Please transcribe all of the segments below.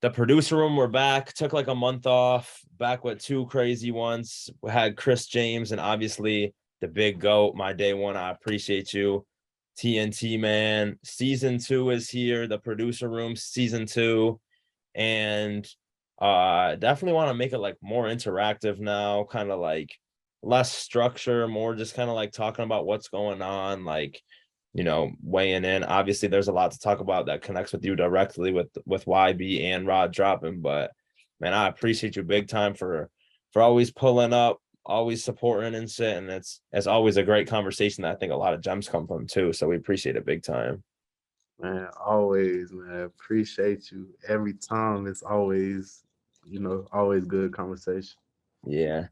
the producer room, we're back. Took like a month off, back with two crazy ones. We had Chris James and obviously the big goat, my day one. I appreciate you. TNT man. Season 2 is here. The producer room, season 2. And definitely want to make it like more interactive now, kind of like less structure, more just kind of like talking about what's going on, like weighing in. Obviously, there's a lot to talk about that connects with you directly with YB and Rod dropping. But man, I appreciate you big time for always pulling up, always supporting and shit. And it's always a great conversation that I think a lot of gems come from too. So we appreciate it big time. Man, always, man. Appreciate you every time. It's always, always good conversation. Yeah.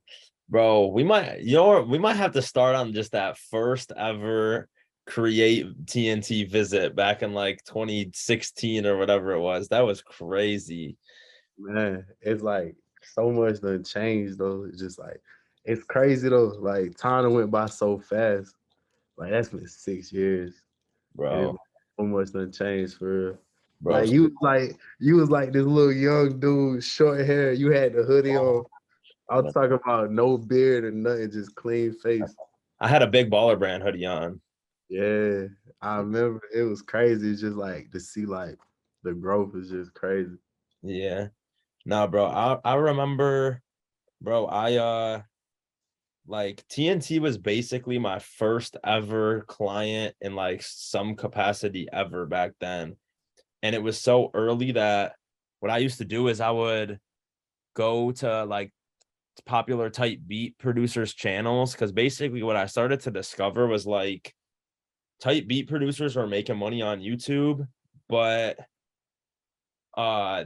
Bro, we might have to start on just that first ever create TNT visit back in like 2016 or whatever it was. That was crazy. Man, it's like so much done changed though. It's just like it's crazy though. Like time done went by so fast. Like that's been 6 years. And it's Bro. like so much done changed for real. Bro. Like you was like this little young dude, short hair. You had the hoodie on. I was talking about no beard and nothing, just clean face. I had a big baller brand hoodie on. Yeah, I remember it was crazy. It's just like to see like the growth is just crazy. Yeah. No, bro. I remember, bro, I like TNT was basically my first ever client in like some capacity ever back then. And it was so early that what I used to do is I would go to like popular type beat producers channels, because basically what I started to discover was like type beat producers were making money on YouTube, but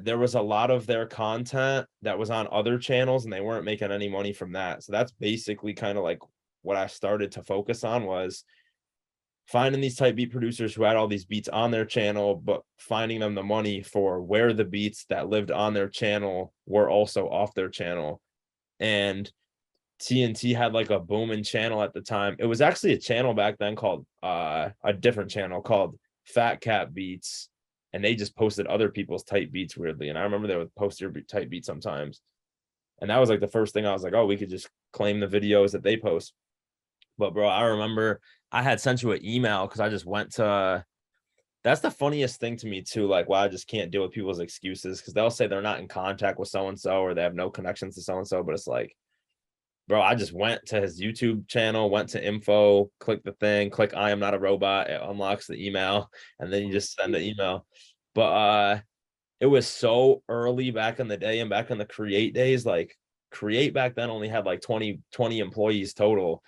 there was a lot of their content that was on other channels and they weren't making any money from that. So that's basically kind of like what I started to focus on, was finding these type beat producers who had all these beats on their channel, but finding them the money for where the beats that lived on their channel were also off their channel. And TNT had like a booming channel at the time. It was actually a channel back then called a different channel called Fat Cat Beats, and they just posted other people's type beats weirdly. And I remember they would post your type beat sometimes. And that was like the first thing I was like, oh, we could just claim the videos that they post. But bro, I remember I had sent you an email because I just went to that's the funniest thing to me too. Like, why I just can't deal with people's excuses, because they'll say they're not in contact with so and so or they have no connections to so and so, but it's like, bro, I just went to his YouTube channel, went to info, click the thing, click I am not a robot. It unlocks the email, and then you just send the email. But it was so early back in the day and back in the create days. Like create back then only had like 20 employees total.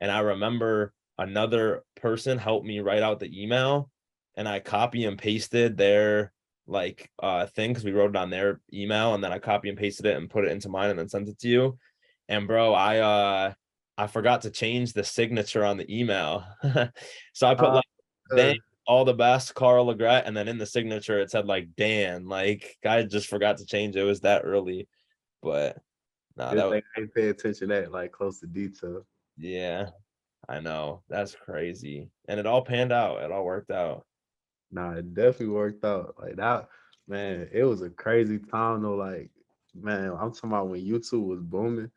And I remember another person helped me write out the email, and I copy and pasted their like thing, because we wrote it on their email, and then I copy and pasted it and put it into mine and then sent it to you. And bro, I forgot to change the signature on the email. So I put Uh, like Dan, all the best, Carl Legret, and then in the signature it said like Dan. Like I just forgot to change it. It was that early. But nah, that good was, thing I ain't pay attention to that like close to detail. yeah, I know. That's crazy. And it all panned out. It all worked out. Nah, it definitely worked out. Like that, man, it was a crazy time though. Like, man, I'm talking about when YouTube was booming,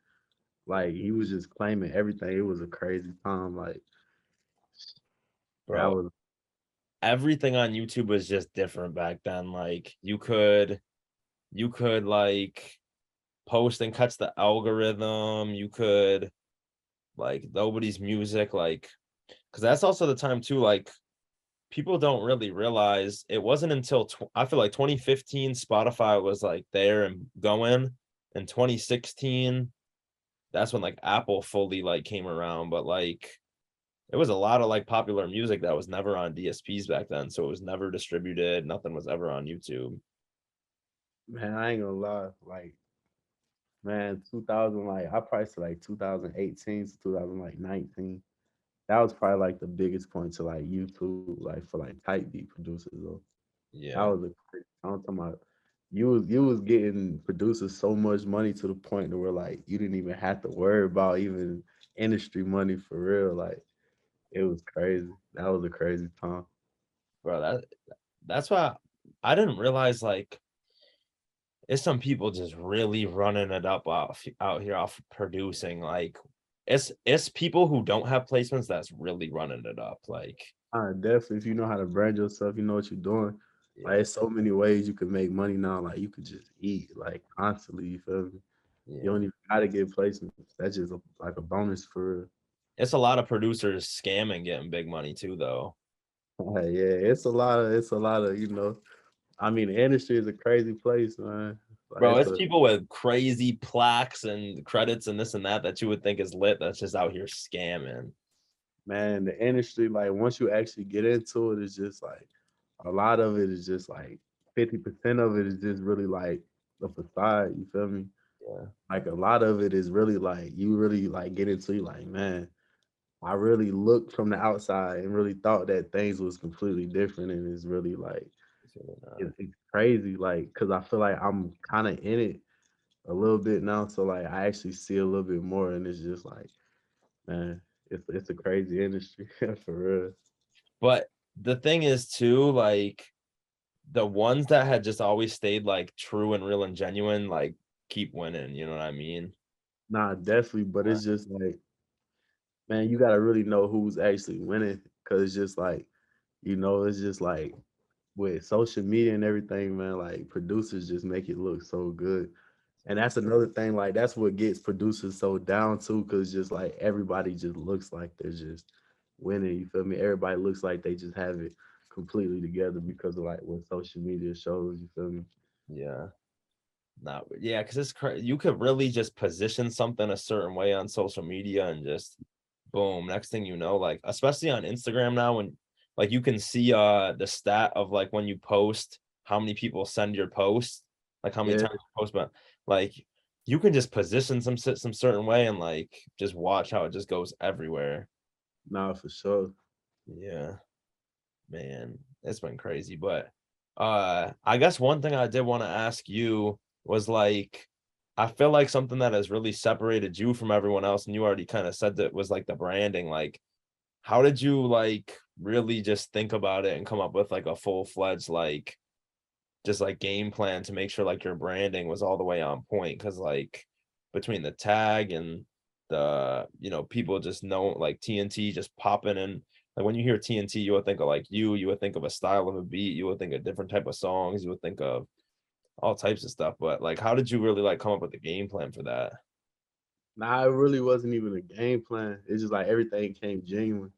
like he was just claiming everything. It was a crazy time. Like that Bro, was everything on YouTube was just different back then. Like you could like post and catch the algorithm. You could like nobody's music, like, because that's also the time too, like people don't really realize it wasn't until I feel like 2015 Spotify was like there and going. In 2016, that's when like Apple fully like came around. But like it was a lot of like popular music that was never on DSPs back then, so it was never distributed, nothing was ever on YouTube. man. I ain't gonna lie. Like, man, 2000, like I probably say like 2018 to 2019. That was probably like the biggest point to like YouTube, like for like type beat producers though. That Yeah. was a I'm talking about you was getting producers so much money to the point to where like you didn't even have to worry about even industry money for real. Like it was crazy. That was a crazy time. Bro, that's why I didn't realize like it's some people just really running it up out here off producing. Like it's people who don't have placements that's really running it up. Like Definitely, if you know how to brand yourself, you know what you're doing. Like, yeah, there's so many ways you can make money now. Like, you could just eat like constantly. You feel me? You yeah. don't even gotta get placements. That's just like a bonus for It's a lot of producers scamming getting big money too, though. real. Yeah, it's a lot of I mean, the industry is a crazy place, man. Like, Bro, it's it's a people with crazy plaques and credits and this and that you would think is lit that's just out here scamming. man, the industry, like once you actually get into it, it's just like a lot of it is just like 50% of it is just really like the facade, you feel me? Yeah. Like a lot of it is really like you really like get into you like, man, I really looked from the outside and really thought that things was completely different and it's really like It's really not. it's crazy, like because I feel like I'm kind of in it a little bit now, so like I actually see a little bit more, and it's just like, man, it's a crazy industry for real. But the thing is too, like the ones that had just always stayed like true and real and genuine, like keep winning, you know what I mean? Nah, definitely, but it's just like, man, you gotta really know who's actually winning, cause it's just like, it's just like with social media and everything, man. Like producers just make it look so good, and that's another thing. Like that's what gets producers so down too, cause just like everybody just looks like they're just winning. You feel me? Everybody looks like they just have it completely together because of like what social media shows. You feel me? Yeah. Not yeah, because you could really just position something a certain way on social media and just boom, next thing you know, like especially on Instagram now when like you can see the stat of like when you post how many people send your post, like how many Yeah, times you post, but like you can just position some certain way and like just watch how it just goes everywhere. nah, for sure. Yeah, man, it's been crazy. But I guess one thing I did want to ask you was like I feel like something that has really separated you from everyone else, and you already kind of said that was like the branding. Like, how did you like really just think about it and come up with like a full-fledged like just like game plan to make sure like your branding was all the way on point? Because like between the tag and the people just know like TNT just popping in. Like when you hear TNT, you would think of like you would think of a style of a beat, you would think of different type of songs, you would think of all types of stuff. But like, how did you really like come up with the game plan for that? Nah, it really wasn't even a game plan. It's just like everything came genuine.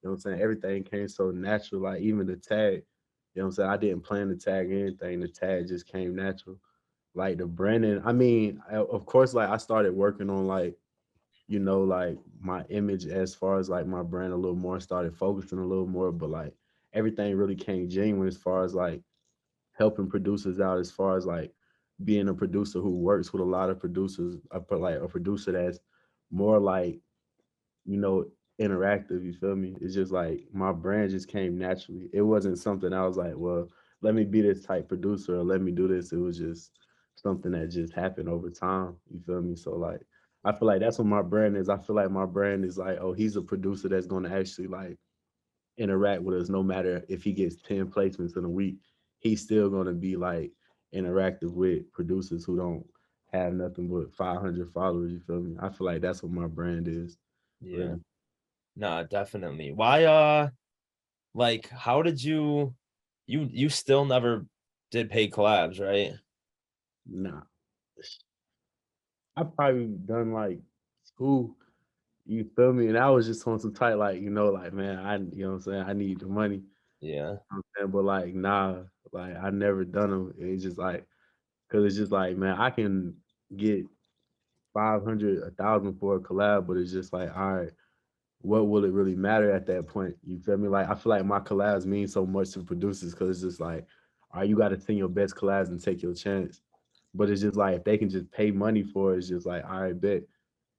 You know what I'm saying? Everything came so natural. Like even the tag, you know what I'm saying? I didn't plan the tag or anything. The tag just came natural. Like the branding, I mean, of course, like I started working on like, like my image as far as like my brand a little more, started focusing a little more, but like everything really came genuine as far as like helping producers out, as far as like being a producer who works with a lot of producers, but like a producer that's more like you know, interactive. You feel me? It's just like my brand just came naturally. It wasn't something I was like, well, let me be this type producer or let me do this. It was just something that just happened over time. You feel me? So like I feel like that's what my brand is. I feel like my brand is like, oh, he's a producer that's gonna actually like interact with us no matter if he gets 10 placements in a week, he's still gonna be like interactive with producers who don't have nothing but 500 followers. You feel me? I feel like that's what my brand is, Yeah. really. No, definitely. Why like how did you still never did paid collabs, right? Nah, I probably done like two. You feel me? And I was just on some tight, like, like, man, you know what I'm saying? I need the money. You Yeah. know what I'm saying? But like, nah, like, I never done them. It's just like, cause it's just like, man, I can get 500, 1,000 for a collab, but it's just like, all right, what will it really matter at that point? You feel me? Like, I feel like my collabs mean so much to producers because it's just like, all right, you got to send your best collabs and take your chance. But it's just like, if they can just pay money for it, it's just like, all right, bet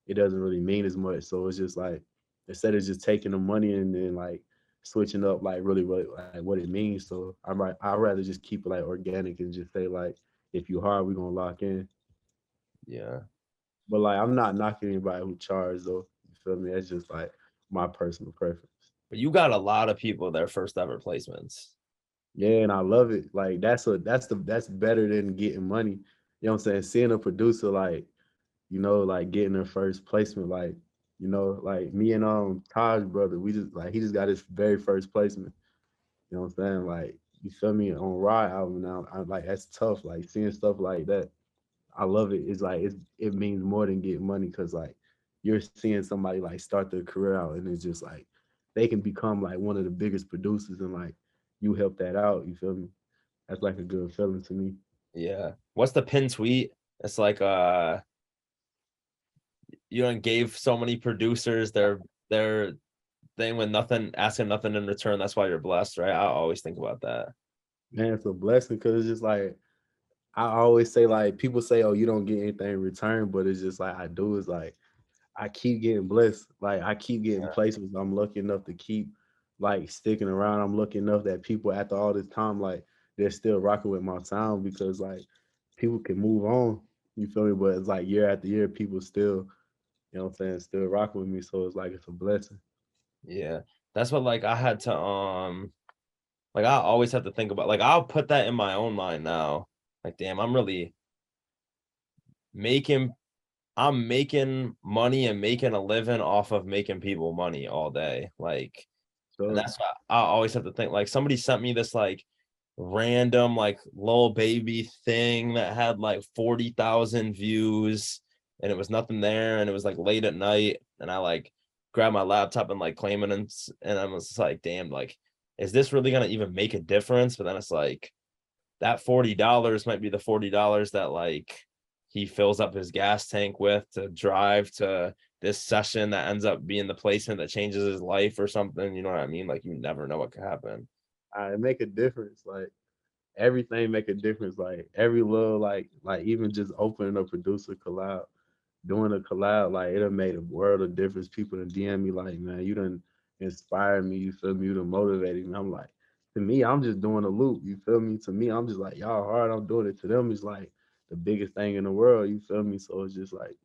it doesn't really mean as much. So it's just like instead of just taking the money and then like switching up like really what it means. So I'd rather just keep it like organic and just say like if you hard, we're gonna lock in. Yeah. But like I'm not knocking anybody who charge though. You feel me? That's just like my personal preference. But you got a lot of people their first ever placements. Yeah, and I love it. Like that's better than getting money. you know what I'm saying, seeing a producer like, like getting their first placement, like, like me and Taj brother, we just like he just got his very first placement. You know what I'm saying? Like, you feel me, on Ride album now. I like that's tough. Like seeing stuff like that. I love it. It's like it means more than getting money because like you're seeing somebody like start their career out and it's just like they can become like one of the biggest producers and like you help that out. You feel me? That's like a good feeling to me. Yeah. What's the pin tweet? It's like you know, gave so many producers their thing with nothing, asking nothing in return. That's why you're blessed, right? I always think about that. Man, it's a blessing because it's just like I always say like people say, oh, you don't get anything in return, but it's just like I do is like I keep getting blessed. Like I keep getting Yeah. places. I'm lucky enough to keep like sticking around. I'm lucky enough that people after all this time, like they're still rocking with my sound because like people can move on. You feel me? But it's like year after year, people still, what I'm saying, still rocking with me. So it's like it's a blessing. Yeah. That's what like I had to like I always have to think about, like I'll put that in my own mind now. Like, damn, making I'm making money and making a living off of making people money all day. Like, and So that's why I always have to think, like somebody sent me this like random like little baby thing that had like 40,000 views and it was nothing there and it was like late at night and I like grabbed my laptop and like claim it and I was just like, damn, like is this really gonna even make a difference? But then it's like that $40 might be the $40 that like he fills up his gas tank with to drive to this session that ends up being the placement that changes his life or something. You know what I mean? Like you never know what could happen. I make a difference. Like everything make a difference. Like every little like even just opening a producer collab, doing a collab, like it done made a world of difference. People done DM me like, man, you done inspired me. You feel me? You done motivated me. I'm like, to me, I'm just doing a loop. You feel me? To me, I'm just like, y'all hard. I'm doing it. To them, it's like the biggest thing in the world. You feel me? So it's just like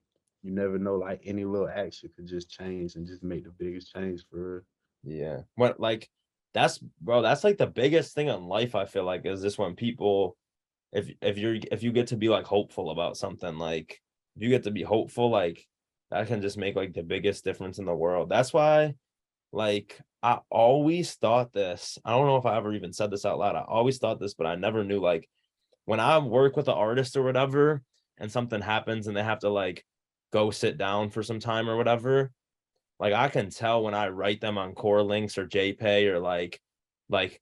you never know. Like any little action could just change and just make the biggest change for real. Yeah. What like that's bro, that's like the biggest thing in life, I feel like, is this when people if you get to be like hopeful about something, like if you get to be hopeful, like that can just make like the biggest difference in the world. That's why like I always thought this. I don't know if I ever even said this out loud. I always thought this, but I never knew like when I work with an artist or whatever and something happens and they have to like go sit down for some time or whatever, like I can tell when I write them on Core Links or JPay or like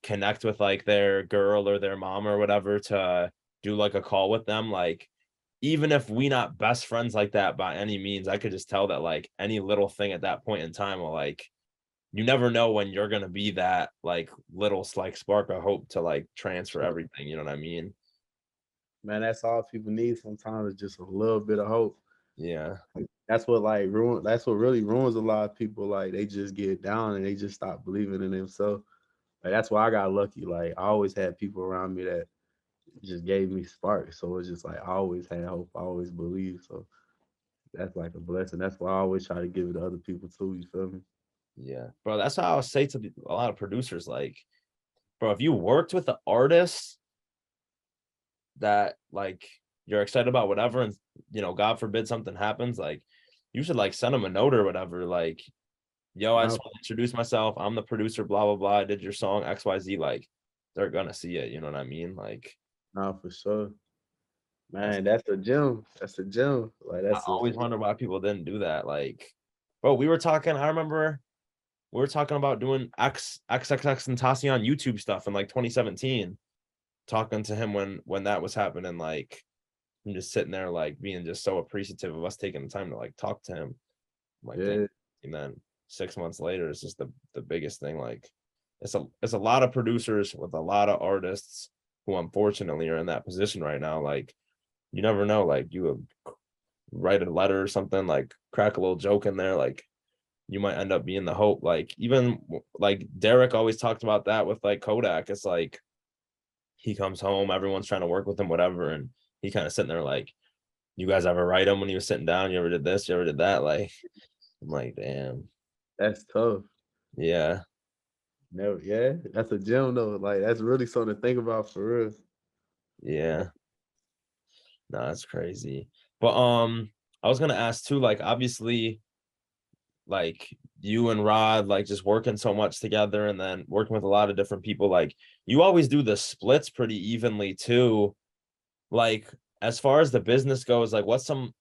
connect with like their girl or their mom or whatever to do like a call with them. Like even if we not best friends like that by any means, I could just tell that like any little thing at that point in time will like you never know when you're gonna be that like little like spark of hope to like transfer So, everything. You know what I mean? man, that's all people need sometimes is just a little bit of hope. Yeah. That's what like ruin. That's what really ruins a lot of people. Like they just get down and they just stop believing in themselves. Like that's why I got lucky. Like I always had people around me that just gave me sparks. So it's just like I always had hope. I always believed. So that's like a blessing. That's why I always try to give it to other people too. You feel me? Yeah. Bro, that's how I would say to a lot of producers, like, bro, if you worked with the artist that like you're excited about whatever and you know god forbid something happens, like you should like send them a note or whatever, like yo, I just Nah, want to introduce myself, I'm the producer, blah blah blah, I did your song XYZ. Like they're gonna see it, you know what I mean? Like nah, for sure. that's Man, that's a gem. That's a gem. Like I that's a always wonder why people didn't do that. Like bro, we were talking, I remember we were talking about doing XXX and Tasian YouTube stuff in like 2017, talking to him when that was happening. Like I'm just sitting there like being just so appreciative of us taking the time to like talk to him. I'm like, dang. yeah. And then 6 months later, it's just the biggest thing. Like it's a lot of producers with a lot of artists who unfortunately are in that position right now. Like you never know. Like you would write a letter or something, like crack a little joke in there, like you might end up being the hope. Like even like Derek always talked about that with like Kodak. It's like he comes home, everyone's trying to work with him, whatever, and he kind of sitting there like, you guys ever write him when he was sitting down? You ever did this? You ever did that? Like, I'm like, damn. That's tough. Yeah. Never, yeah. That's a gem though. Like that's really something to think about for real. Yeah. No, that's crazy. But I was gonna ask too, like obviously, like you and Rod, like just working so much together and then working with a lot of different people, like you always do the splits pretty evenly too. Like as far as the business goes, like what's some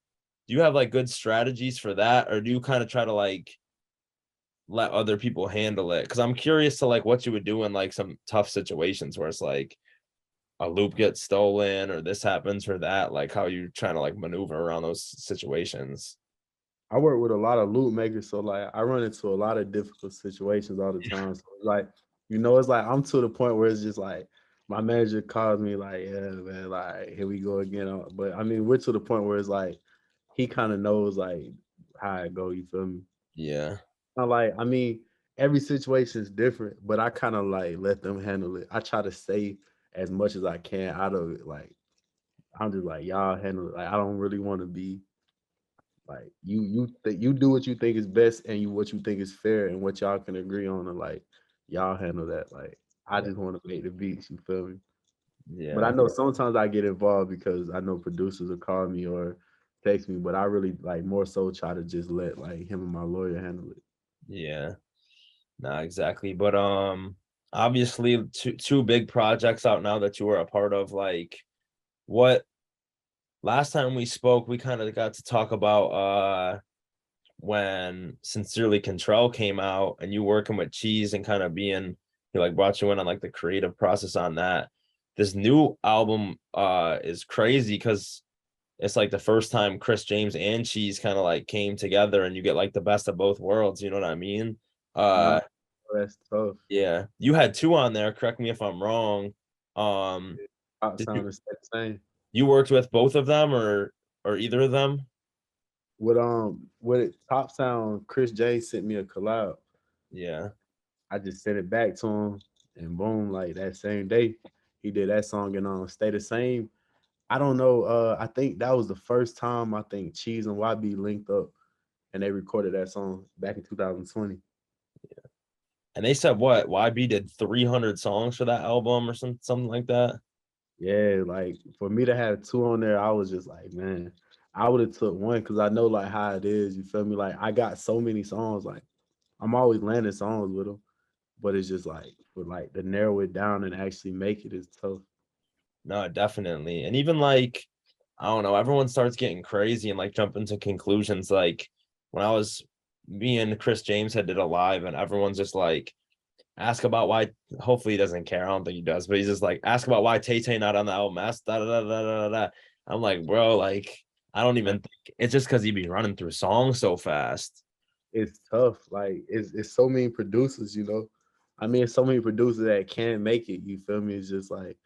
do you have like good strategies for that, or do you kind of try to like let other people handle it? Because I'm curious to like what you would do in like some tough situations where it's like a loop gets stolen or this happens or that, like how you trying to like maneuver around those situations. I work with a lot of loop makers, so like I run into a lot of difficult situations all the time. So it's like, it's like I'm to the point where it's just like my manager calls me like, yeah, man, like here we go again. But I mean, we're to the point where it's like he kind of knows like how I go. You feel me? Yeah, Like, I mean, every situation is different, but I kind of like let them handle it. I try to say as much as I can out of it. Like I'm just like y'all handle it. Like I don't really want to be like you do what you think is best and you what you think is fair and what y'all can agree on and like y'all handle that. Like I yeah, just want to make the beats, you feel me? But I yeah, know sometimes I get involved because I know producers will call me or text me, but I really like more so try to just let like him and my lawyer handle it. yeah. Nah, exactly. But obviously two big projects out now that you were a part of. Like what last time we spoke, we kind of got to talk about when Sincerely Control came out and you working with Cheese and kind of being he like brought you in on like the creative process on that. This new album is crazy because it's like the first time Chris James and Cheese kind of like came together and you get like the best of both worlds, you know what I mean? Nah, Uh that's tough. yeah. You had two on there, correct me if I'm wrong. Um Pop did sound is the same. you worked with both of them or either of them? With Top Sound, Chris J sent me a collab. Yeah. I just sent it back to him, and boom, like that same day, he did that song and Stay the Same. I don't know. I think that was the first time I think Cheese and YB linked up and they recorded that song back in 2020. And they said what? YB did 300 songs for that album or something like that. Yeah, like for me to have two on there, I was just like, man, I would have took one because I know like how it is. You feel me? Like I got so many songs. Like I'm always landing songs with them, but it's just like for like to narrow it down and actually make it is tough. No, definitely. And even like, I don't know, everyone starts getting crazy and like jumping to conclusions. Like when I was me and Chris James had did a live and everyone's just like ask about why hopefully he doesn't care. I don't think he does, but he's just like ask about why Tay Tay not on the album. Ask da da da da da da. I'm like, bro, like I don't even think it's just because he be running through songs so fast. It's tough. Like it's so many producers. I mean, it's so many producers that can't make it. You feel me? It's just like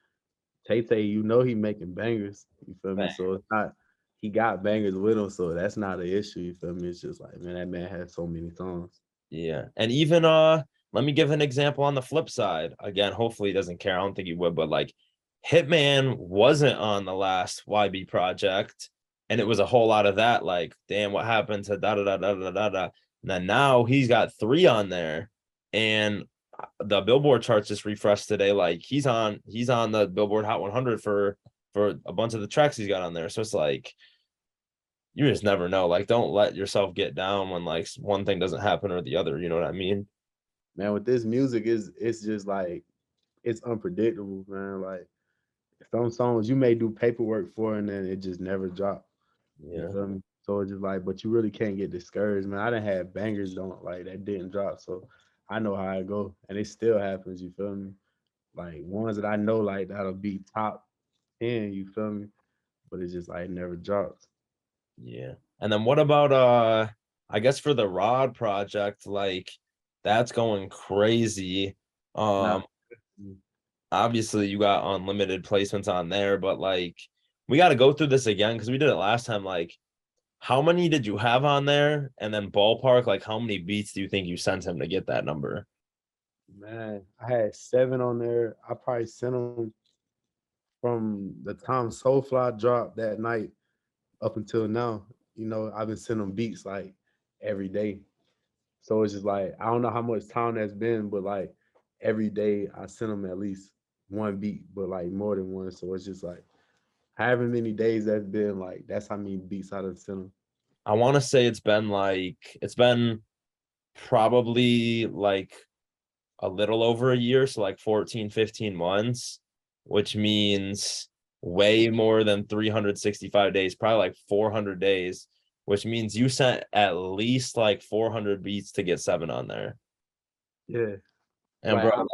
Tay Tay, he making bangers. You feel me? So it's not he got bangers with him, so that's not an issue. You feel me? It's just like, man, that man has so many songs. Yeah. And even let me give an example on the flip side. Again, hopefully he doesn't care. I don't think he would, but like Hitman wasn't on the last YB project. And it was a whole lot of that, like, damn, what happened to da da da da da da da. And then now he's got three on there. And the Billboard charts just refreshed today. Like he's on the Billboard Hot 100 for a bunch of the tracks he's got on there. So it's like you just never know. Like, don't let yourself get down when like one thing doesn't happen or the other. You know what I mean? Man, with this music it's just like it's unpredictable, man. Like some songs you may do paperwork for and then it just never drop. You Yeah, feel me? So it's just like, but you really can't get discouraged, man. I done had bangers don't like that didn't drop, so I know how it go, and it still happens. You feel me? Like ones that I know like that'll be top 10. You feel me? But it's just like it never drops. yeah. And then what about I guess for the Rod project, like that's going crazy. Nah, Um, obviously you got unlimited placements on there, but like we got to go through this again because we did it last time. Like, how many did you have on there? And then ballpark, like how many beats do you think you sent him to get that number? man, I had 7 on there. I probably sent them from the time Soulfly dropped that night up until now. I've been sending them beats like every day. So it's just like I don't know how much time that's been, but like every day I send them at least one beat, but like more than one. So it's just like however many days that's been, like that's how many beats I done sent him. I want to say it's been probably like a little over a year, so like 14, 15 months, which means way more than 365 days, probably like 400 days, which means you sent at least like 400 beats to get 7 on there. Yeah, And like bro,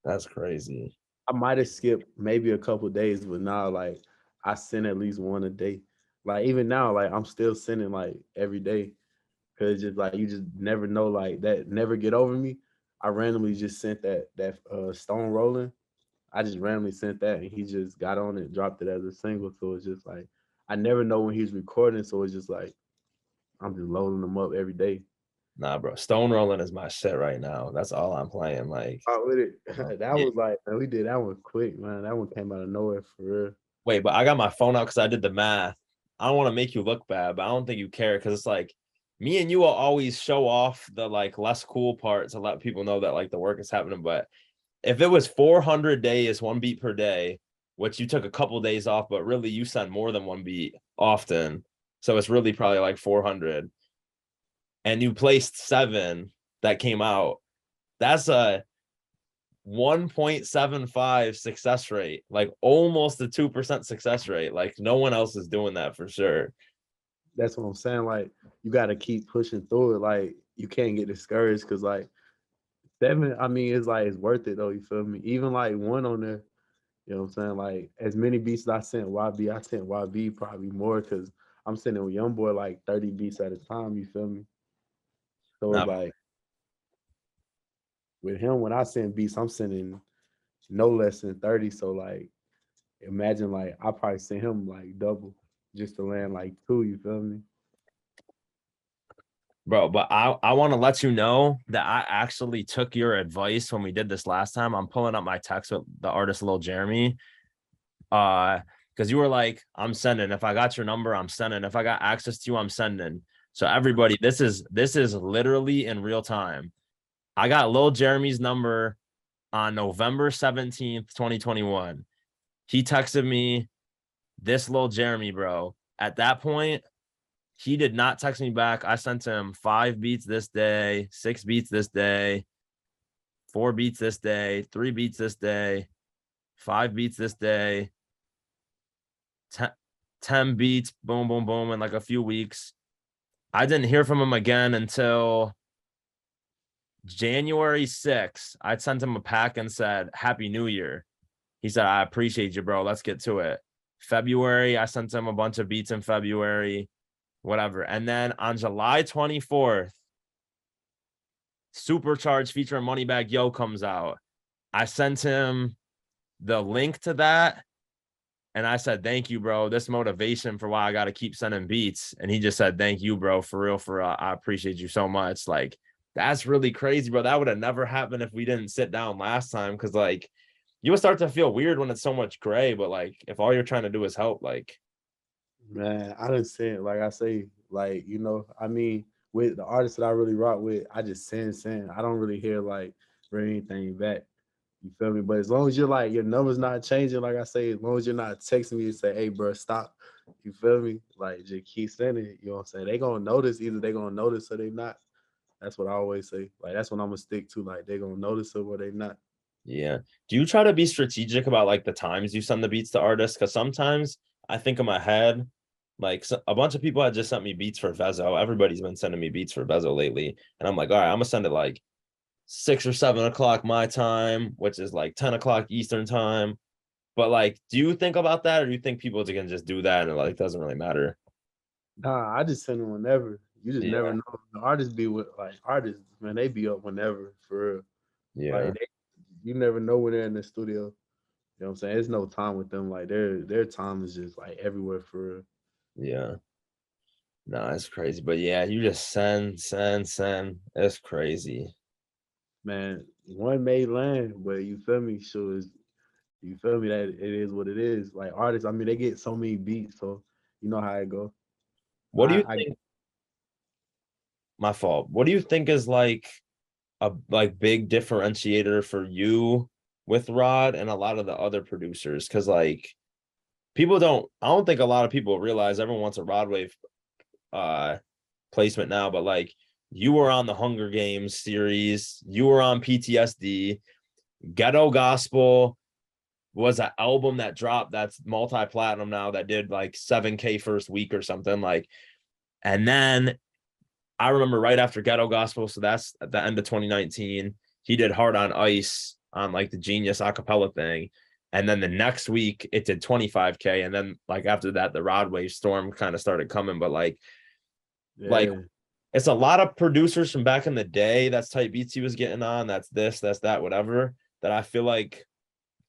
that's crazy. I might have skipped maybe a couple days, but now like I send at least one a day. Like even now, like I'm still sending like every day because just like you just never know, like that never get over me. I randomly just sent that Stone Rolling. I just randomly sent that and he just got on it, dropped it as a single. So it's just like I never know when he's recording. So it's just like I'm just loading them up every day. Nah, bro. Stone rolling is my shit right now. That's all I'm playing. Like, Oh, with it. That yeah. was like, man, we did that one quick, man. That one came out of nowhere for real. Wait, but I got my phone out because I did the math. I don't want to make you look bad, but I don't think you care because it's like me and you will always show off the like less cool parts to let people know that like the work is happening. But if it was 400 days, 1 beat per day, which you took a couple days off, but really you send more than 1 beat often. So it's really probably like 400. And you placed 7 that came out. That's a 1.75 success rate, like almost a 2% success rate. Like no one else is doing that for sure. That's what I'm saying. Like you got to keep pushing through it. Like you can't get discouraged because like 7, I mean, it's like it's worth it though. You feel me? Even like one on there, you know what I'm saying? Like as many beats as I sent YB, I sent YB probably more because I'm sending with YoungBoy like 30 beats at a time. You feel me? So it's Now, like with him, when I send beats, I'm sending no less than 30. So like imagine like I probably send him like double just to land like 2. You feel me? bro, but I want to let you know that I actually took your advice when we did this last time. I'm pulling up my text with the artist Lil Jeremy. Because you were like, I'm sending. If I got your number, I'm sending. If I got access to you, I'm sending. So everybody, this is literally in real time. I got Lil Jeremy's number on November 17th, 2021. He texted me, this Lil Jeremy, bro. At that point, he did not text me back. I sent him 5 beats this day, 6 beats this day, 4 beats this day, 3 beats this day, 5 beats this day, 10 beats, boom, boom, boom, in like a few weeks. I didn't hear from him again until January 6th. I sent him a pack and said, Happy New Year. He said, I appreciate you, bro. Let's get to it. February, I sent him a bunch of beats in February, whatever. And then on July 24th, Supercharged featuring Moneybag Yo comes out. I sent him the link to that. And I said, thank you, bro. This motivation for why I got to keep sending beats. And he just said, thank you, bro. For real, for real. I appreciate you so much. Like, that's really crazy, bro. That would have never happened if we didn't sit down last time. Cause like you would start to feel weird when it's so much gray. But like if all you're trying to do is help, like Man, I didn't send like I say, like, I mean, with the artists that I really rock with, I just send. I don't really hear like bring anything back. You feel me? But as long as you're like your number's not changing, like I say, as long as you're not texting me and say, hey bro, stop. You feel me? Like just keep sending it. You know what I'm saying? They gonna notice, either they gonna notice or they not. That's what I always say. Like that's what I'm gonna stick to. Like they gonna notice it or they not. yeah. Do you try to be strategic about like the times you send the beats to artists? Because sometimes I think in my head, like a bunch of people had just sent me beats for Vezo. Everybody's been sending me beats for Vezo lately. And I'm like, all right, I'm gonna send it like 6 or 7 o'clock my time, which is like 10 o'clock Eastern time. But like, do you think about that, or do you think people can just do that and it like doesn't really matter? Nah, I just send them whenever. You just never Yeah, know. The artists be with like artists, man, they be up whenever for real. yeah, Like you never know when they're in the studio. You know what I'm saying? There's no time with them. Like their time is just like everywhere for real. yeah. No, it's crazy. But yeah, you just send. It's crazy. Man, one may land, but you feel me? Sure is you feel me that it is what it is. Like artists, I mean, they get so many beats, so you know how it go. What do you I think? My fault. What do you think is like a like big differentiator for you with Rod and a lot of the other producers? Because like people don't. I don't think a lot of people realize everyone wants a rod wave placement now, but like you were on the Hunger Games series, you were on PTSD, Ghetto Gospel was an album that dropped that's multi-platinum now that did like 7K first week or something like. And then I remember right after Ghetto Gospel, so that's at the end of 2019, he did Hard on Ice on like the Genius acapella thing. And then the next week it did 25K. And then like after that, the Rod Wave storm kind of started coming. But like Yeah. it's a lot of producers from back in the day. That's type beats he was getting on. That's this, that's that, whatever. That I feel like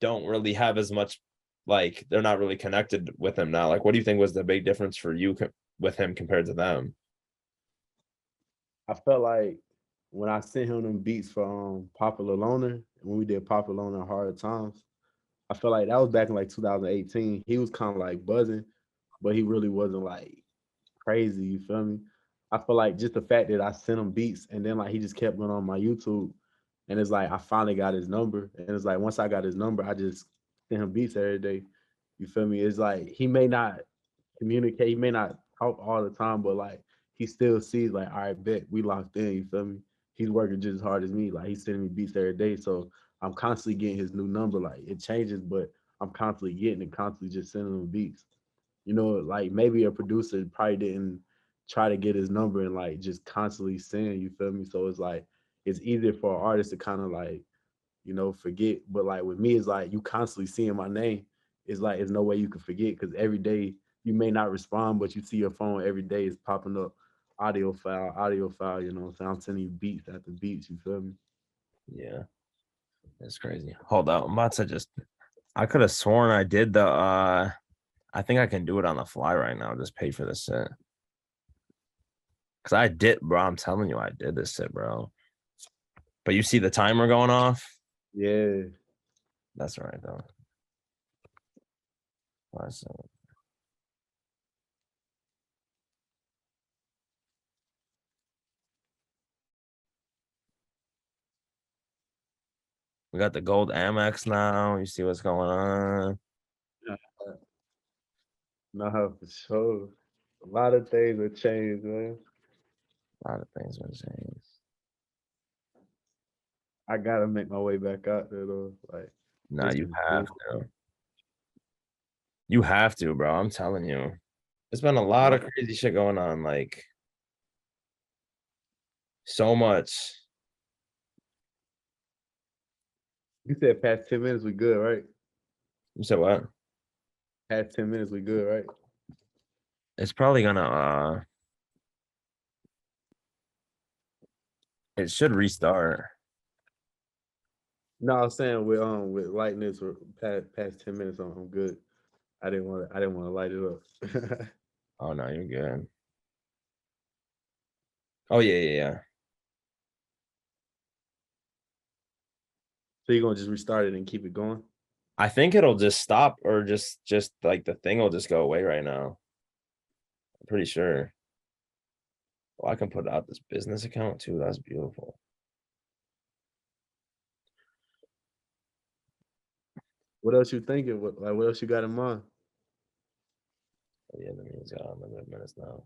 don't really have as much, like they're not really connected with him now. Like, what do you think was the big difference for you with him compared to them? I felt like when I sent him them beats for Popular Loner, when we did Popular Loner Hard Times, I felt like that was back in like 2018. He was kind of like buzzing, but he really wasn't like crazy. You feel me? I feel like just the fact that I sent him beats and then like he just kept going on my YouTube, and it's like I finally got his number, and it's like once I got his number, I just send him beats every day. You feel me? It's like he may not communicate, he may not talk all the time, but like he still sees like, all right, bet we locked in. You feel me? He's working just as hard as me. Like he's sending me beats every day, so I'm constantly getting his new number. Like it changes, but I'm constantly getting and constantly just sending him beats. You know, like maybe a producer probably didn't try to get his number and like just constantly send, you feel me? So it's like it's easier for an artist to kind of like, forget. But like with me, it's like you constantly seeing my name. It's like it's no way you can forget because every day you may not respond, but you see your phone every day is popping up audio file, you know what I'm saying? I'm sending you beats after beats, you feel me? Yeah, it's crazy. Hold up, I'm about to just. I could have sworn I did the. I think I can do it on the fly right now. Just pay for the set. Cause I did, bro. I'm telling you, I did this set, bro. But you see the timer going off. Yeah. That's right though. So we got the gold Amex now. You see what's going on. No, for sure. A lot of things have changed, man. A lot of things have changed. I gotta make my way back out there though. Like Nah, it's you been have cool. to. You have to, bro. I'm telling you. There's been a lot of crazy shit going on. Like so much. You said past 10 minutes we good, right? You said what? Past 10 minutes we good, right? It's probably gonna it should restart. No, I was saying with lightness or past 10 minutes I'm good. I didn't want to light it up. Oh no, you're good. Oh yeah. So you're gonna just restart it and keep it going? I think it'll just stop or just like the thing will just go away right now. I'm pretty sure. Well, I can put out this business account too. That's beautiful. What else you thinking? What else you got in mind? Oh, yeah, the meeting's got 100 minutes now.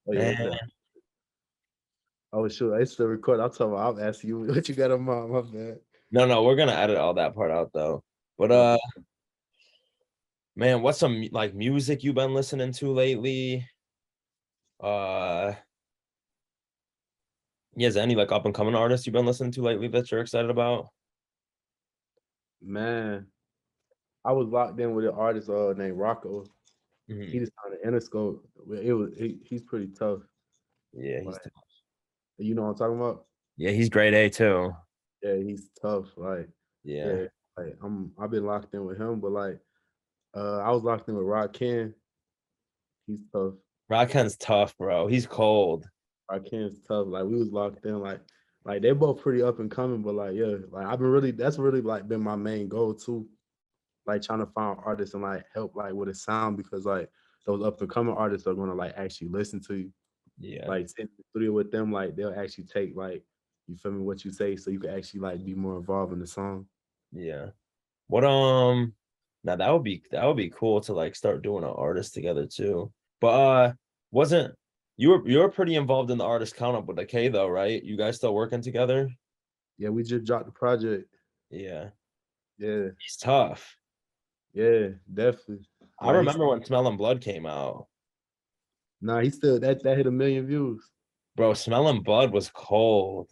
Oh yeah, Man, it's that. Oh sure, it's still record. I'm asking you what you got in mind, my bad. no, we're gonna edit all that part out though. But man, what's some like music you've been listening to lately? Uh, yeah, is there any like up and coming artists you've been listening to lately that you're excited about? Man, I was locked in with an artist named Rocco. He Mhm. just on the Interscope. He's pretty tough. Yeah, Like, he's tough. you know what I'm talking about? Yeah, he's grade A too. Yeah, he's tough. Like, Yeah, yeah, like I've been locked in with him, but like I was locked in with Rod Ken. He's tough. Rakan's tough, bro. He's cold. Rod Ken's tough. Like we was locked in. Like they're both pretty up and coming, but like yeah, like I've been really that's really like been my main goal too. Like trying to find artists and like help like with a sound because like those up and coming artists are gonna like actually listen to you. Yeah, Like sit in the studio with them, like they'll actually take like you feel me what you say so you can actually like be more involved in the song. yeah. What Now that would be cool to like start doing an artist together too. But wasn't you were pretty involved in the artist count up with the K though, right? You guys still working together? Yeah, we just dropped the project. Yeah. Yeah, He's tough. yeah, definitely. I Like he's remember when Smelling Blood came out. nah, he still that hit 1 million views. Bro, Smelling Blood was cold.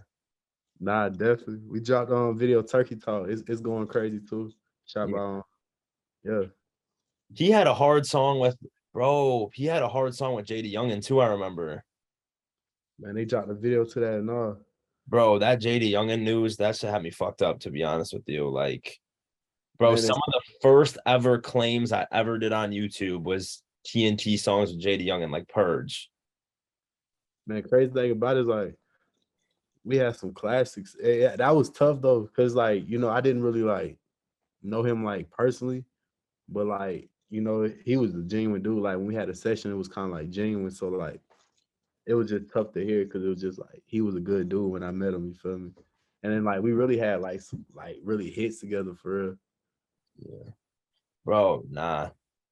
Nah, definitely. We dropped on video Turkey Talk. It's going crazy too. Shot Yeah. by yeah. He had a hard song with bro, he had a hard song with JD Youngin too, I remember. Man, they dropped the video to that and all. Bro, that JD Youngin news, that should have me fucked up to be honest with you. Like, bro, Man, some it's of the first ever claims I ever did on YouTube was TNT songs with JD Youngin, like Purge. man, crazy thing about it is like we had some classics. Yeah, that was tough though, because like, I didn't really like know him like personally, but like, he was a genuine dude. Like when we had a session, it was kind of like genuine. So like it was just tough to hear because it was just like he was a good dude when I met him, you feel me? And then like we really had like some like really hits together for real. Yeah. Bro, nah.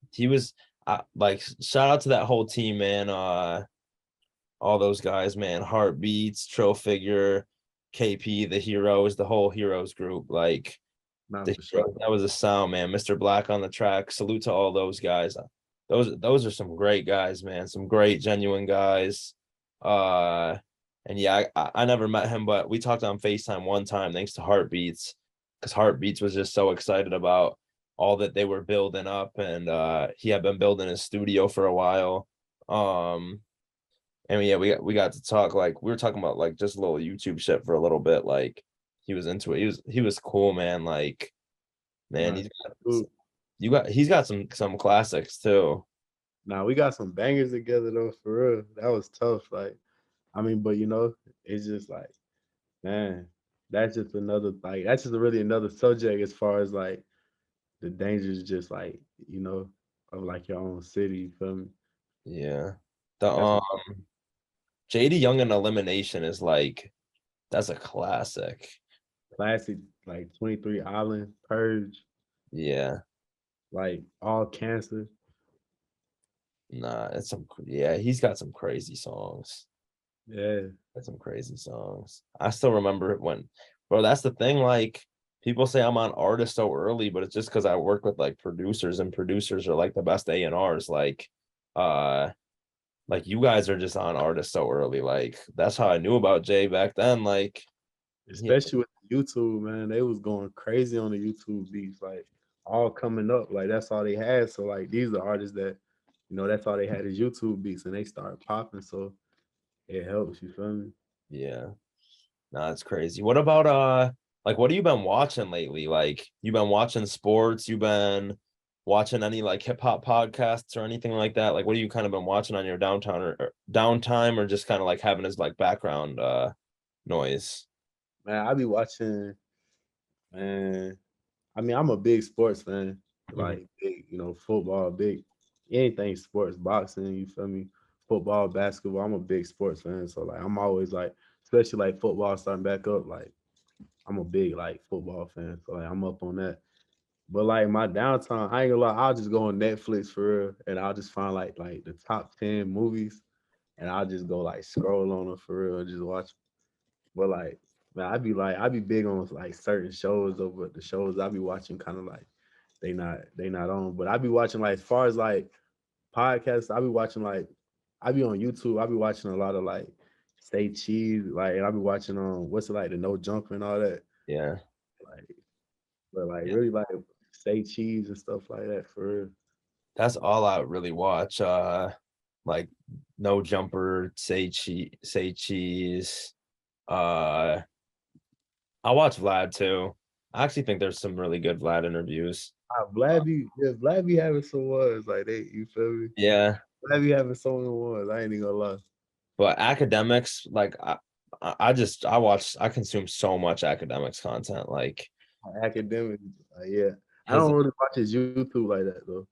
He was like shout out to that whole team, man. All those guys, man. Heartbeats, Tro Figure, KP, the Heroes, the whole Heroes group. Like Not the for sure. Heroes, that was a sound, man. Mr. Black on the track. Salute to all those guys. Those are some great guys, man. Some great genuine guys. Uh and yeah, I never met him, but we talked on FaceTime one time thanks to Heartbeats, because Heartbeats was just so excited about all that they were building up, and he had been building his studio for a while. And yeah, we got to talk, like we were talking about like just a little YouTube shit for a little bit. Like he was into it. He was cool, man. Like man, Nah, dude. he's got some classics too. Nah, we got some bangers together though, for real. That was tough. Like, I mean, but it's just like, man, that's just really another subject as far as like the dangers just like, of like your own city, you feel me? Yeah. The That's a JD Young and Elimination is like that's a classic. classic, like 23 Island, Purge, Yeah. like all cancer. Nah, it's some yeah, he's got some crazy songs. Yeah. Got some crazy songs. I still remember when, bro, that's the thing. Like people say I'm on artists so early, but it's just because I work with like producers, and producers are like the best A&Rs. Uh like you guys are just on artists so early. Like that's how I knew about Jay back then. Like yeah, Especially with YouTube, man. They was going crazy on the YouTube beats, like all coming up. Like that's all they had. So like these are artists that, that's all they had is YouTube beats and they start popping. So it helps, you feel me? yeah. No, it's crazy. What about like what have you been watching lately? Like you been watching sports, you been watching any like hip hop podcasts or anything like that? Like what have you kind of been watching on your downtown or downtime, or just kind of like having as like background noise? Man, I be watching, man. I mean, I'm a big sports fan. Mhm. Like big, football, big anything sports, boxing, you feel me? Football, basketball. I'm a big sports fan. So like I'm always like, especially like football starting back up, like I'm a big like football fan. So like I'm up on that. But like my downtime, I ain't gonna lie, I'll just go on Netflix for real and I'll just find like the top 10 movies and I'll just go like scroll on them for real and just watch. But like, man, I'd be big on like certain shows though, but the shows I be watching kind of like they not on. But I be watching like as far as like podcasts, I be watching like I be on YouTube, I be watching a lot of like Stay Cheese, like and I be watching on what's it like the No Jumper and all that. Yeah. Like but like Yeah. really like Stay Cheese and stuff like that for real. That's all I really watch. Like No Jumper, Say Cheese. Uh I watch Vlad too. I actually think there's some really good Vlad interviews. Vlad be having some ones like they, you feel me? Yeah. Vlad be having some of the ones. I ain't even gonna lie. But academics, like I consume so much academics content. Like Academic, yeah. I his don't really watch his YouTube like that though.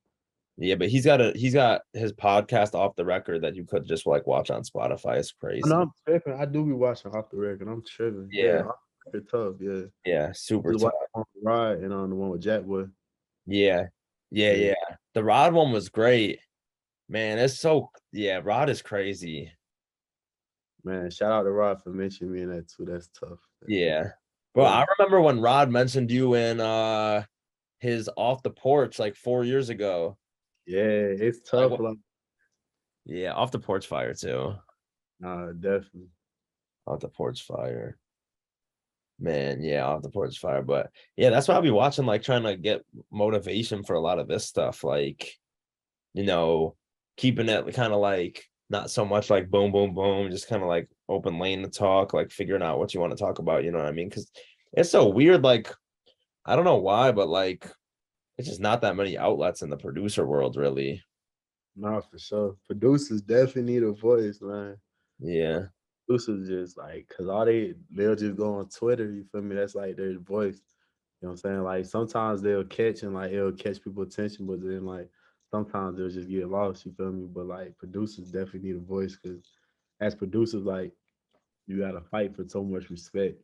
yeah, but he's got his podcast Off the Record that you could just like watch on Spotify. It's I know crazy. I'm tripping. I do be watching off the record. I'm tripping. Yeah, Yeah, off the record tough. Yeah, yeah, super just tough. watch on the ride and on the one with Jack Boy. Yeah. Yeah, Yeah, yeah. The Rod one was great. Man, it's so yeah, Rod is crazy. man. Shout out to Rod for mentioning me in that too. That's tough. Yeah. Bro, Yeah, I remember when Rod mentioned you in his off the porch like 4 years ago. yeah, it's Like tough. what? Like, Yeah, off the porch fire too. nah, definitely. Off the porch fire. Man, yeah, off the porch fire. But yeah, that's why I'll be watching, like trying to get motivation for a lot of this stuff. Like, you know, keeping it kind of like not so much like boom, boom, boom, just kind of like open lane to talk, like figuring out what you want to talk about, you know what I mean? Because it's so weird. Like, I don't know why, but like it's just not that many outlets in the producer world, really. Nah, for sure. Producers definitely need a voice, man. Like, Yeah. producers just like, cause all they'll just go on Twitter. You feel me? That's like their voice. You know what I'm saying? Like sometimes they'll catch and like it'll catch people's attention, but then like sometimes they'll just get lost. You feel me? But like producers definitely need a voice because as producers, like you gotta fight for so much respect.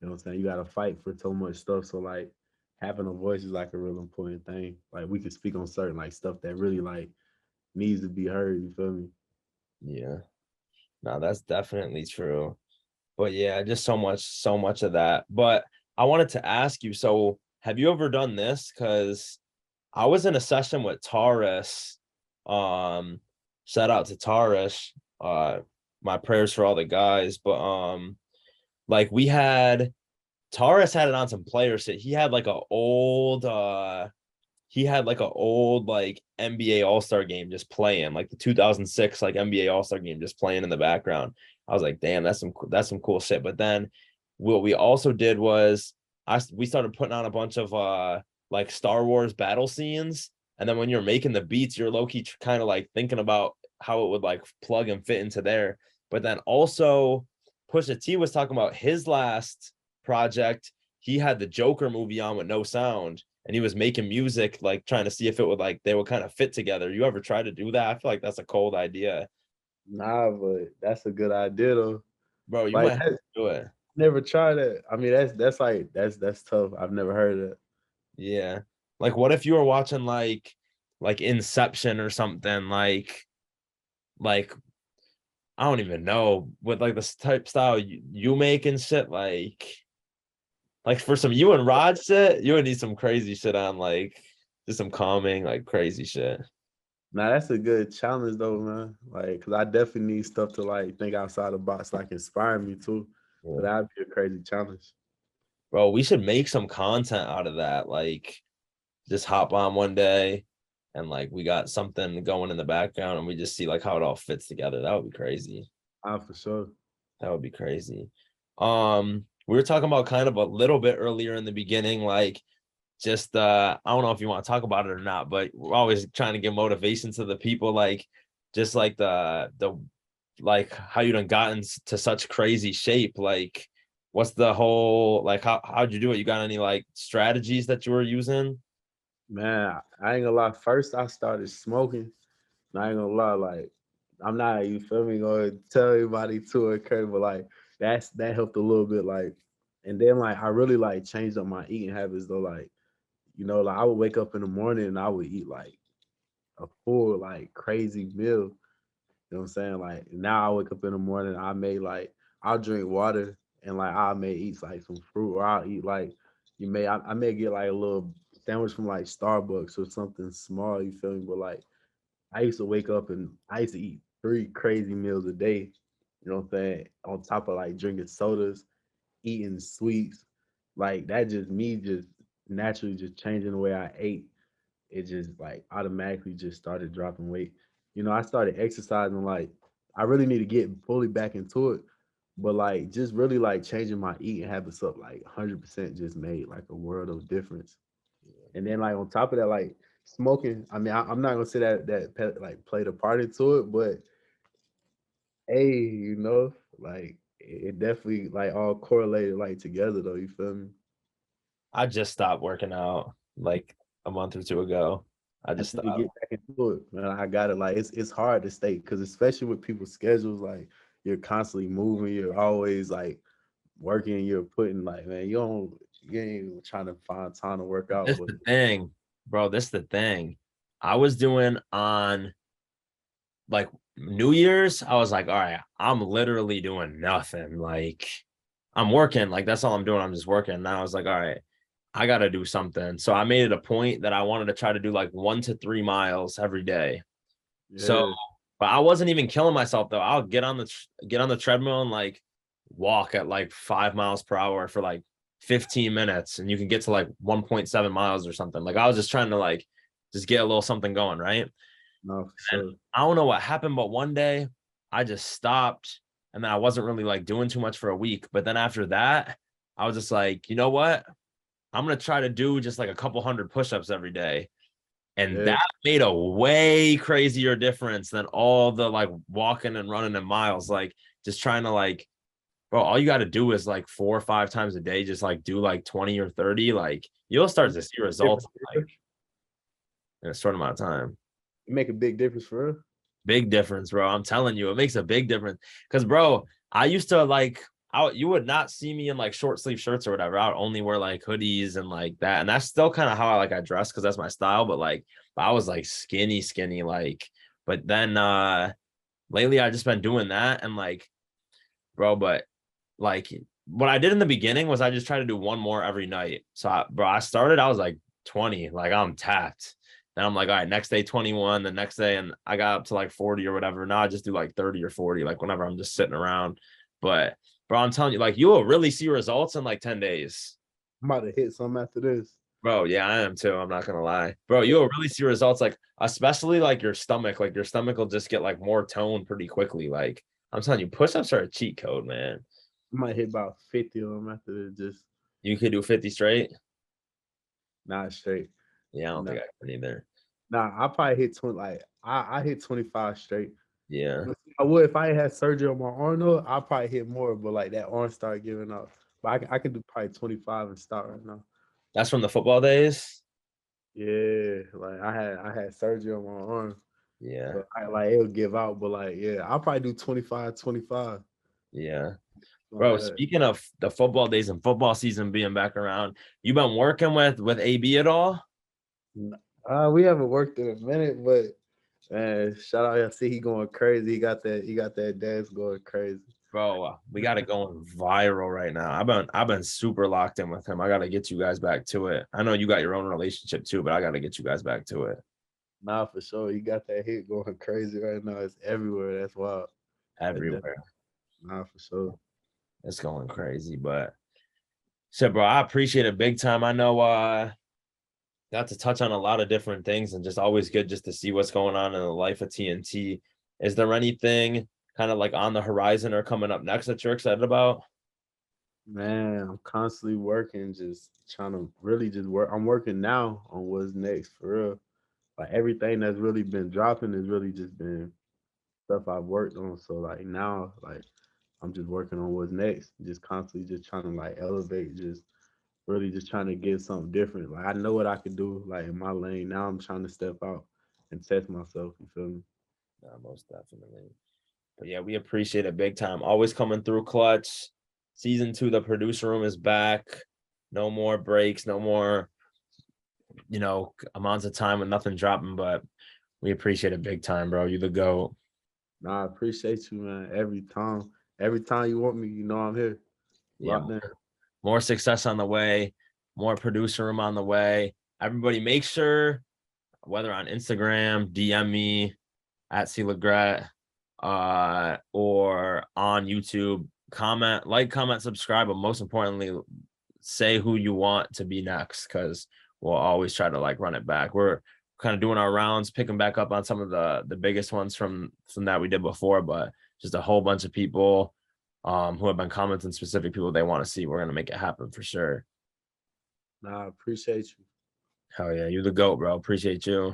You know what I'm saying? You gotta fight for so much stuff. So like having a voice is like a real important thing. Like we can speak on certain like stuff that really like needs to be heard. You feel me? Yeah. No, that's definitely true. But yeah, just so much of that. But I wanted to ask you, so have you ever done this? Because I was in a session with Taurus. Um, Shout out to Taurus. My prayers for all the guys. But like we had Taurus had it on some player shit. He had like an old like NBA All-Star game just playing, like the 2006 like NBA All-Star game just playing in the background. I was like, damn, that's some cool shit. But then what we also did was we started putting on a bunch of like Star Wars battle scenes. And then when you're making the beats, you're low-key kind of like thinking about how it would like plug and fit into there. But then also Pusha T was talking about his last project. He had the Joker movie on with no sound and he was making music, like trying to see if it would like they would kind of fit together. You ever try to do that? I feel like that's a cold idea, Nah, but that's a good idea though. bro. You Like might have to that's do it. never tried that. I mean, that's like that's tough. I've never heard of that. Yeah. Like, what if you were watching like Inception or something? Like I don't even know with like this type style you make and shit. Like for some you and Rod shit, you would need some crazy shit on like just some calming like crazy shit. Nah, that's a good challenge though, man. Like, cause I definitely need stuff to like think outside the box, like inspire me too. So Yeah. that'd be a crazy challenge. Bro, we should make some content out of that. Like just hop on one day and like we got something going in the background and we just see like how it all fits together. That would be crazy. Ah, for sure. That would be crazy. We were talking about kind of a little bit earlier in the beginning, like just I don't know if you want to talk about it or not, but we're always trying to give motivation to the people, like just like the like how you done gotten to such crazy shape. Like what's the whole like how'd you do it? You got any like strategies that you were using? Man, I ain't gonna lie. First, I started smoking. And I ain't gonna lie, like I'm not, you feel me, gonna tell everybody to occur, but like that helped a little bit. Like, and then like I really like changed up my eating habits though. Like, like I would wake up in the morning and I would eat like a full like crazy meal. You know what I'm saying? Like now I wake up in the morning, I may like I'll drink water and like I may eat like some fruit or I'll eat like I may get like a little sandwich from like Starbucks or something small, you feel me? But like I used to wake up and I used to eat 3 crazy meals a day. You know what I'm saying? On top of like drinking sodas, eating sweets. Like that just me just naturally just changing the way I ate. It just like automatically just started dropping weight. I started exercising like I really need to get fully back into it. But like just really like changing my eating habits up like 100% just made like a world of difference. And then like on top of that, like smoking. I mean, I'm not gonna say like played a part into it, but hey, like it definitely like all correlated like together though. You feel me? I just stopped working out like a month or two ago. I I just need to stopped. get back into it, man. I got it. Like it's hard to stay because especially with people's schedules, like you're constantly moving, you're always like working, you're putting like man, you ain't trying to find time to work out, That's but the thing. bro, this is the thing. I was doing on like New Year's, I was like, all right, I'm literally doing nothing. Like I'm working, like that's all I'm doing. I'm just working. And I was like, all right, I gotta do something. So I made it a point that I wanted to try to do like 1 to 3 miles every day. So, Yeah, but I wasn't even killing myself though. I'll get on the treadmill and like walk at like 5 miles per hour for like 15 minutes, and you can get to like 1.7 miles or something. Like I was just trying to like just get a little something going, right? no, for And sure. I don't know what happened, but one day I just stopped, and then I wasn't really like doing too much for a week. But then after that, I was just like, you know what? I'm gonna try to do just like a couple hundred push-ups every day. And Yeah, that made a way crazier difference than all the like walking and running in miles. Like just trying to like, bro, all you got to do is like 4 or 5 times a day, just like do like 20 or 30. Like you'll start to see results difference. like in a short amount of time. It make a big difference for real. Big difference, bro. I'm telling you, it makes a big difference. Cause bro, I used to like you would not see me in like short sleeve shirts or whatever. I would only wear like hoodies and like that. And that's still kind of how I dress because that's my style. But like I was like skinny, like, but then lately I just been doing that and like, bro, but like what I did in the beginning was I just tried to do one more every night. So I was like 20, like I'm tapped. Then I'm like, all right, next day 21, the next day, and I got up to like 40 or whatever. Now I just do like 30 or 40, like whenever I'm just sitting around. But bro, I'm telling you, like you will really see results in like 10 days. I'm about to hit something after this. Bro, yeah, I am too. I'm not gonna lie. Bro, you'll really see results, like especially like your stomach. Like your stomach will just get like more toned pretty quickly. Like I'm telling you, push-ups are a cheat code, man. I might hit about 50 of them after this. Just You could do 50 straight. not straight. Yeah, I don't No, think I can either. nah, I probably hit 20. Like I hit 25 straight. Yeah. But I would if I had surgery on my arm though. I probably hit more, but like that arm started giving up. But I could do probably 25 and start right now. That's from the football days. Yeah, like I had surgery on my arm, Yeah. so I like it'll give out. But like yeah, I'll probably do 25, 25. Yeah. Like Bro, that. speaking of the football days and football season being back around, you been working with AB at all? We haven't worked in a minute, but man, shout out! I see he going crazy. He got that dance going crazy. Bro, we got it going viral right now. I've been super locked in with him. I gotta get you guys back to it. I know you got your own relationship too, but I gotta get you guys back to it Nah, for sure. He got that hit going crazy right now. It's everywhere. That's wild. everywhere. Nah, for sure. It's going crazy. But so bro, I appreciate it big time. I know got to touch on a lot of different things and just always good just to see what's going on in the life of TNT. Is there anything kind of like on the horizon or coming up next that you're excited about? Man, I'm constantly working, just trying to really just work. I'm working now on what's next for real. Like everything that's really been dropping has really just been stuff I've worked on. So like now, like I'm just working on what's next, just constantly just trying to like elevate, just really just trying to get something different. Like I know what I could do, like in my lane. Now I'm trying to step out and test myself. You feel me? Most definitely. But yeah, we appreciate it big time. Always coming through clutch. Season 2, the producer room is back. No more breaks, no more, amounts of time with nothing dropping, but we appreciate it big time, bro. You the GOAT. Nah, I appreciate you, man. Every time you want me, you know I'm here. Yeah, Locked in. more success on the way, more producer room on the way. Everybody make sure, whether on Instagram, DM me at C Legret, or on YouTube, comment, subscribe, but most importantly, say who you want to be next, because we'll always try to like run it back. We're kind of doing our rounds, picking back up on some of the biggest ones from that we did before, but just a whole bunch of people who have been commenting, specific people they want to see. We're gonna make it happen for sure. Nah, I appreciate you. Hell yeah, you the GOAT, bro. Appreciate you.